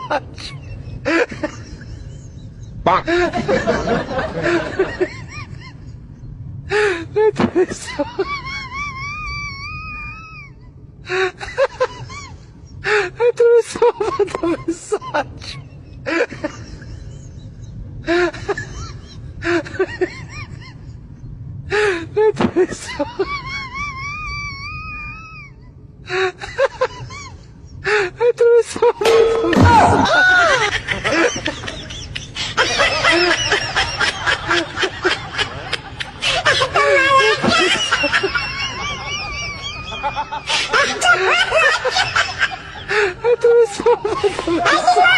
mensagem. Pá. Meu Deus do céu. Meu Deus do céu, manda mensagem. Meu Deus do céu.